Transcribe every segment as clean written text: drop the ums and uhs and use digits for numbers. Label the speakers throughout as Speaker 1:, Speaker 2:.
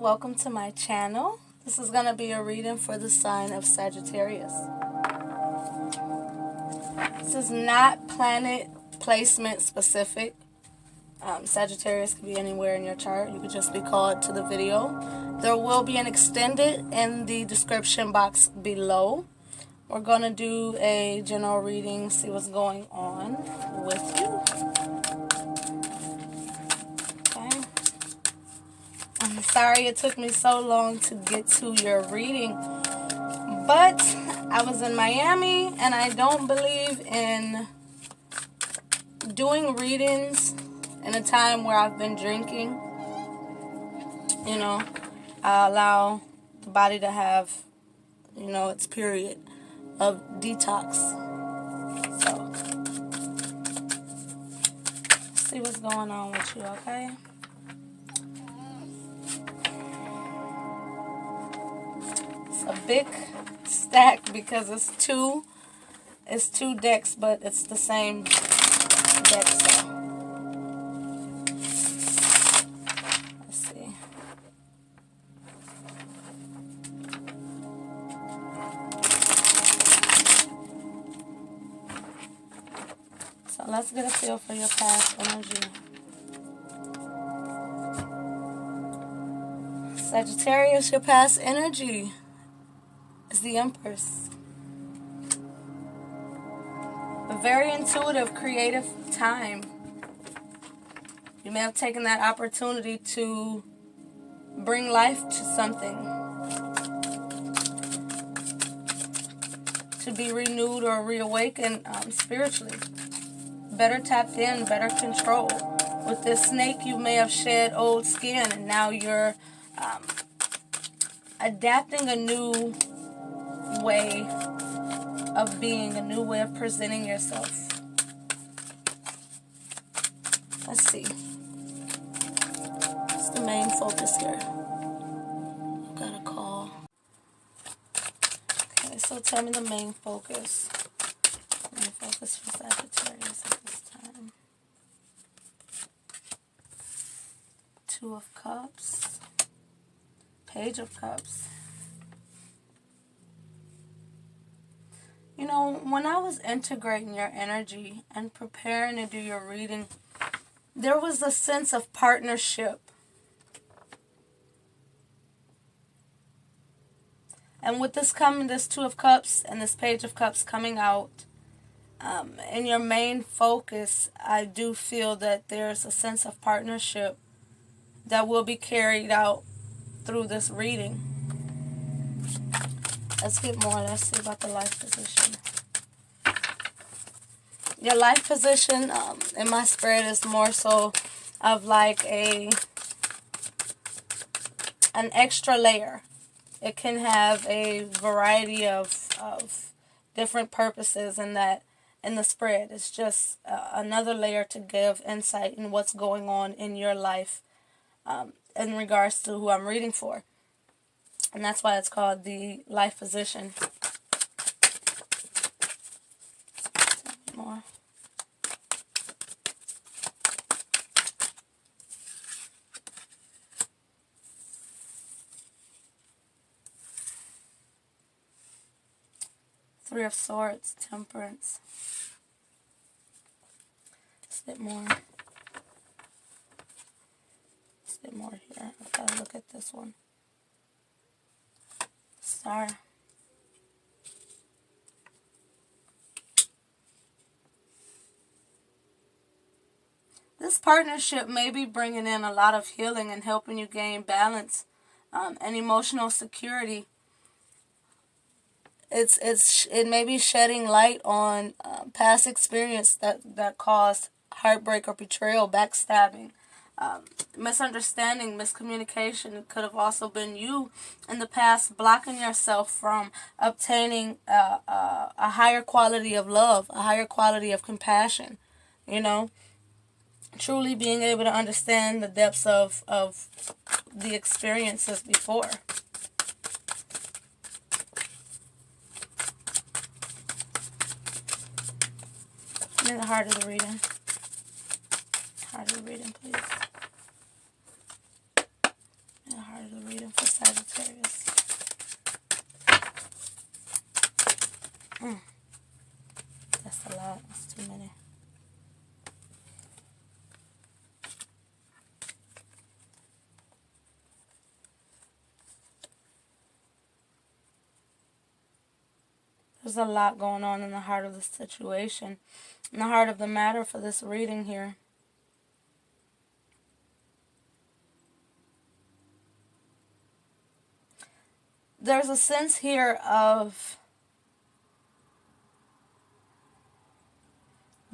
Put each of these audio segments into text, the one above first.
Speaker 1: welcome to my channel. This is going to be a reading for the sign of Sagittarius. This is not planet placement specific. Sagittarius could be anywhere in your chart. You could just be called to the video. There will be an extended in the description box below. We're going to do a general reading, see what's going on with you. I'm sorry it took me so long to get to your reading, but I was in Miami and I don't believe in doing readings in a time where I've been drinking. You know, I allow the body to have, its period of detox. So, let's see what's going on with you, okay? A big stack because it's two decks, but it's the same deck. So let's see. So let's get a feel for your past energy. Sagittarius, your past energy is the Empress. A very intuitive, creative time. You may have taken that opportunity to bring life to something, to be renewed or reawakened spiritually. Better tapped in, better control. With this snake, you may have shed old skin, and now you're adapting a new way of being, a new way of presenting yourself. Let's see. What's the main focus here? Got a call. Okay, so tell me the main focus. Main focus for Sagittarius at this time. Two of Cups. Page of Cups. When I was integrating your energy and preparing to do your reading, there was a sense of partnership. And with this Two of Cups and this Page of Cups coming out, in your main focus, I do feel that there's a sense of partnership that will be carried out through this reading. Let's get more. Let's see about the life position. Your life position in my spread is more so of like an extra layer. It can have a variety of different purposes in the spread. It's just another layer to give insight in what's going on in your life in regards to who I'm reading for. And that's why it's called the life position. More. Three of Swords, Temperance. Just a bit more. Just a bit more here. I've got to look at this one. Star. This partnership may be bringing in a lot of healing and helping you gain balance and emotional security. It may be shedding light on past experience that caused heartbreak or betrayal, backstabbing, misunderstanding, miscommunication. It could have also been you in the past blocking yourself from obtaining a higher quality of love, a higher quality of compassion, truly being able to understand the depths of the experiences before. Give me the heart of the reading. Heart of the reading, please. The heart of the reading. for Sagittarius. That's a lot. That's too many. There's a lot going on in the heart of the situation, in the heart of the matter for this reading here. There's a sense here of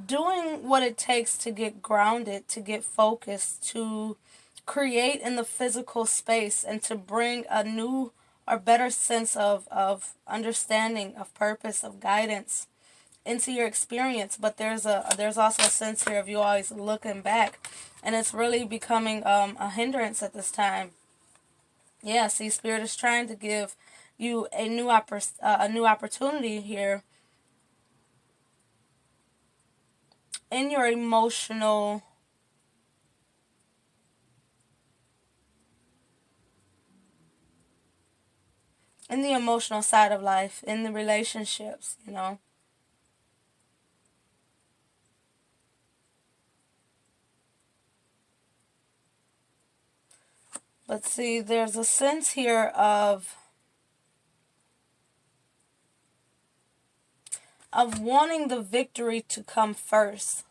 Speaker 1: doing what it takes to get grounded, to get focused, to create in the physical space, and to bring a new or better sense of understanding, of purpose, of guidance into your experience. But there's also a sense here of you always looking back, and it's really becoming a hindrance at this time. Yeah, see, Spirit is trying to give you a new opportunity here in your emotional side of life, in the relationships, you know. But see, there's a sense here of wanting the victory to come first.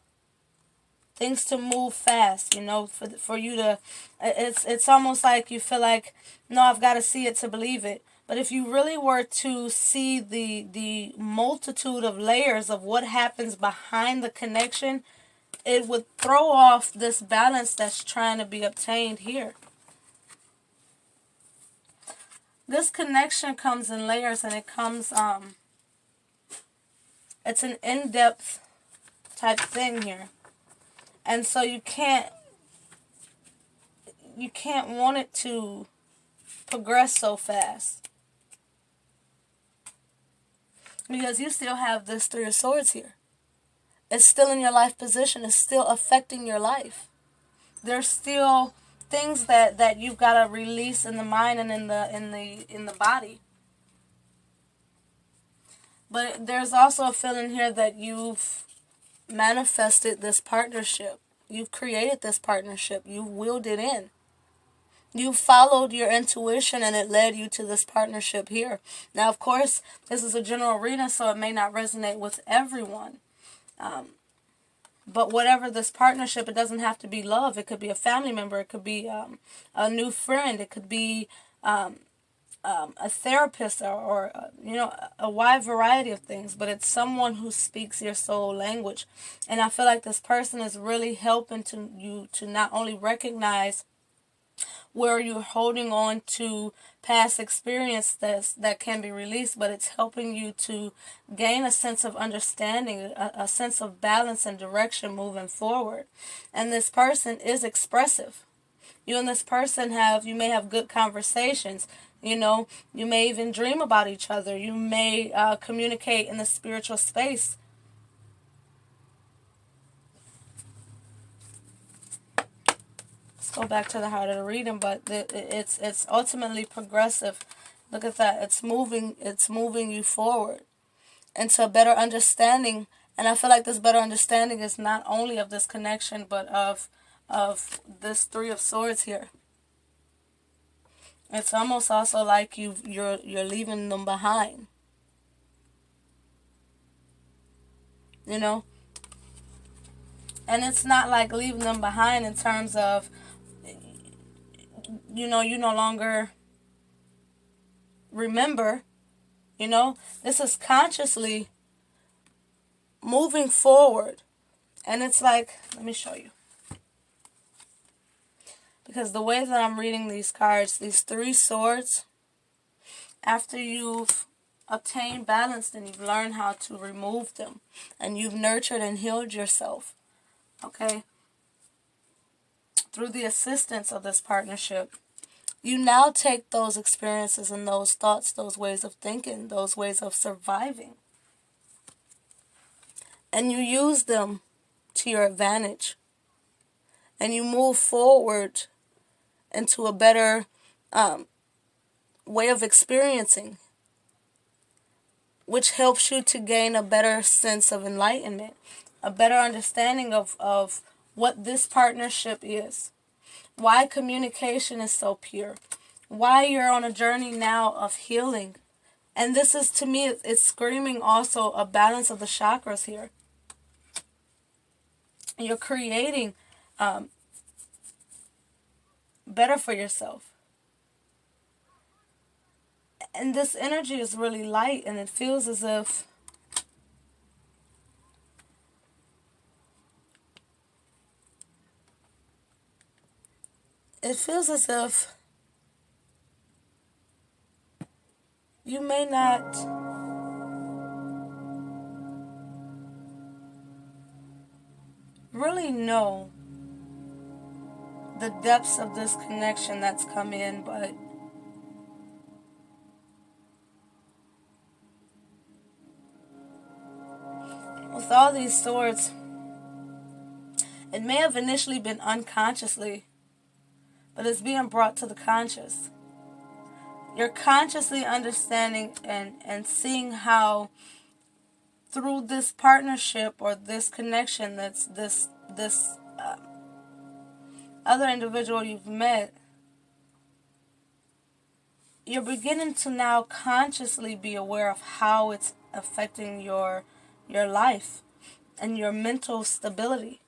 Speaker 1: Things to move fast, you know, for you to, it's almost like you feel like, no, I've got to see it to believe it. But if you really were to see the multitude of layers of what happens behind the connection, it would throw off this balance that's trying to be obtained here. This connection comes in layers, and it comes, it's an in-depth type thing here. And so you can't want it to progress so fast, because you still have this Three of Swords here. It's still in your life position. It's still affecting your life. There's still things that you've got to release in the mind and in the body. But there's also a feeling here that you've manifested this partnership. You've created this partnership. You've willed it in. You followed your intuition, and it led you to this partnership here. Now, of course, this is a general reading, so it may not resonate with everyone. But whatever this partnership, it doesn't have to be love. It could be a family member. It could be a new friend. It could be a therapist, or you know, a wide variety of things. But it's someone who speaks your soul language. And I feel like this person is really helping you to not only recognize where you're holding on to past experience that can be released, but it's helping you to gain a sense of understanding, a sense of balance and direction moving forward. And this person is expressive. You and this person you may have good conversations. You know, you may even dream about each other. You may communicate in the spiritual space. Go back to the heart of the reading, but it's ultimately progressive. Look at that. It's moving you forward into a better understanding. And I feel like this better understanding is not only of this connection, but of this Three of Swords here. It's almost also like you're leaving them behind. You know? And it's not like leaving them behind in terms of, you know, you no longer remember. You know, this is consciously moving forward. And it's like, let me show you. Because the way that I'm reading these cards, these Three Swords, after you've obtained balance, then you've learned how to remove them. And you've nurtured and healed yourself. Okay? Through the assistance of this partnership, you now take those experiences and those thoughts, those ways of thinking, those ways of surviving, and you use them to your advantage. And you move forward into a better way of experiencing, which helps you to gain a better sense of enlightenment, a better understanding of what this partnership is, why communication is so pure, why you're on a journey now of healing. And this is, to me, it's screaming also a balance of the chakras here. You're creating better for yourself. And this energy is really light, and it feels as if you may not really know the depths of this connection that's come in, but with all these swords, it may have initially been unconsciously, but it's being brought to the conscious. You're consciously understanding and seeing how through this partnership or this connection, that's this other individual you've met, you're beginning to now consciously be aware of how it's affecting your life and your mental stability,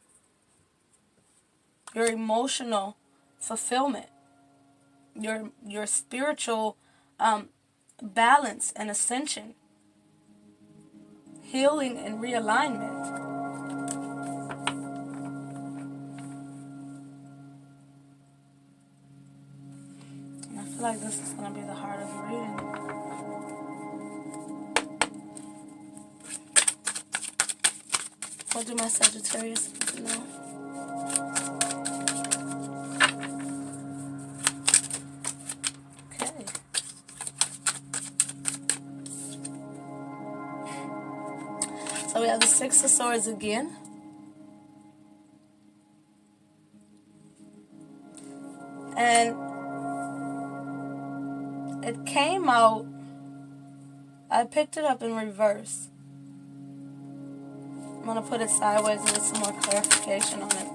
Speaker 1: your emotional fulfillment, your spiritual balance and ascension, healing and realignment. And I feel like this is going to be the heart of the reading. What do my Sagittarius need to know? Okay. So we have the Six of Swords again. And it came out, I picked it up in reverse. I'm going to put it sideways with some more clarification on it.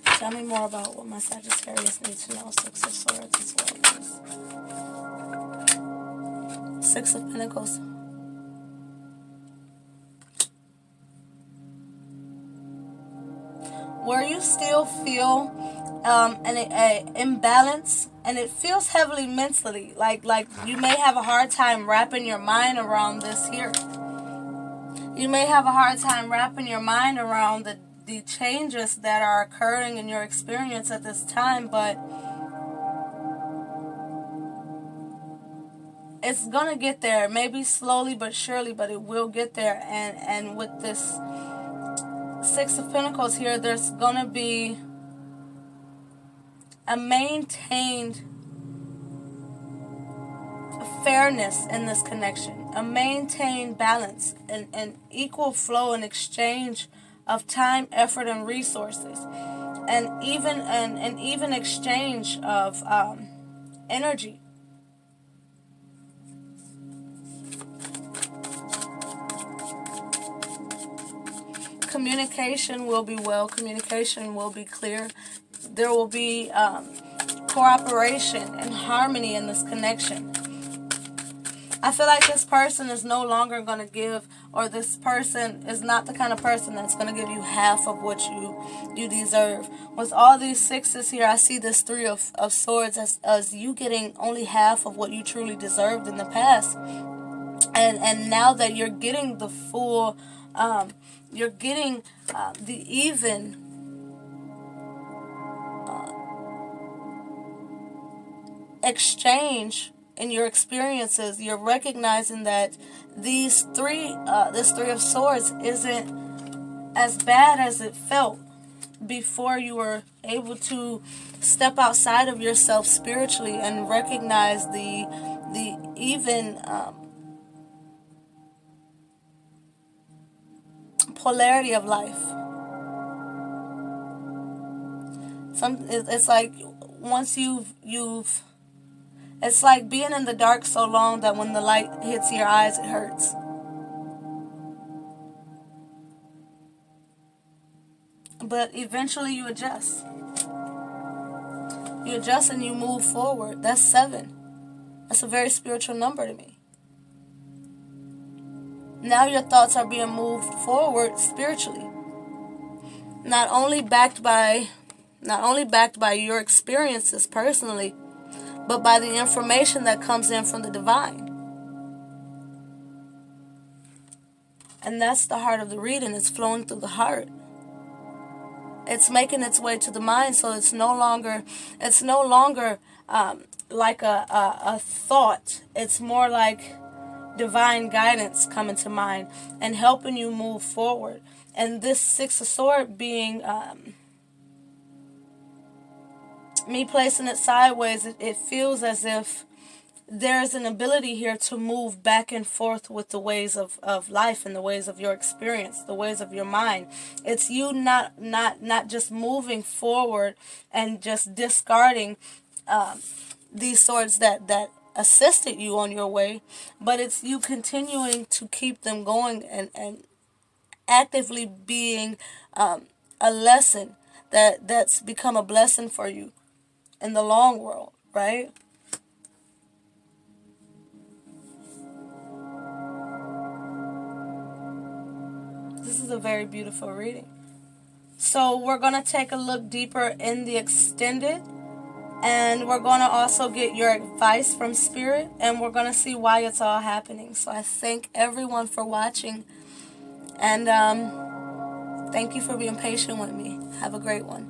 Speaker 1: Tell me more about what my Sagittarius needs to know. Six of Swords as well, please. Six of Pentacles. Where you still feel an imbalance, and it feels heavily mentally, like you may have a hard time wrapping your mind around this here. You may have a hard time wrapping your mind around the changes that are occurring in your experience at this time, but it's gonna get there, maybe slowly but surely, but it will get there. And with this Six of Pentacles here, there's gonna be a maintained fairness in this connection, a maintained balance, and equal flow and exchange of time, effort, and resources, and even an even exchange of energy. Communication will be well. Communication will be clear. There will be cooperation and harmony in this connection. I feel like this person is no longer going to give, or this person is not the kind of person that's going to give you half of what you deserve. With all these sixes here, I see this Three of Swords as you getting only half of what you truly deserved in the past. And now that you're getting the full, you're getting the even exchange in your experiences, you're recognizing that this Three of Swords isn't as bad as it felt before you were able to step outside of yourself spiritually and recognize the even polarity of life. It's like once you've It's like being in the dark so long that when the light hits your eyes, it hurts. But eventually you adjust. You adjust and you move forward. That's 7. That's a very spiritual number to me. Now your thoughts are being moved forward spiritually. Not only backed by your experiences personally, but by the information that comes in from the divine. And that's the heart of the reading. It's flowing through the heart. It's making its way to the mind, so it's no longer like a thought. It's more like divine guidance coming to mind and helping you move forward. And this 6 of Swords being me placing it sideways, it feels as if there's an ability here to move back and forth with the ways of life and the ways of your experience, the ways of your mind. It's you not just moving forward and just discarding these swords that assisted you on your way, but it's you continuing to keep them going and actively being a lesson that's become a blessing for you in the long world, right? This is a very beautiful reading. So we're going to take a look deeper in the extended, and we're going to also get your advice from Spirit, and we're going to see why it's all happening. So I thank everyone for watching, and thank you for being patient with me. Have a great one.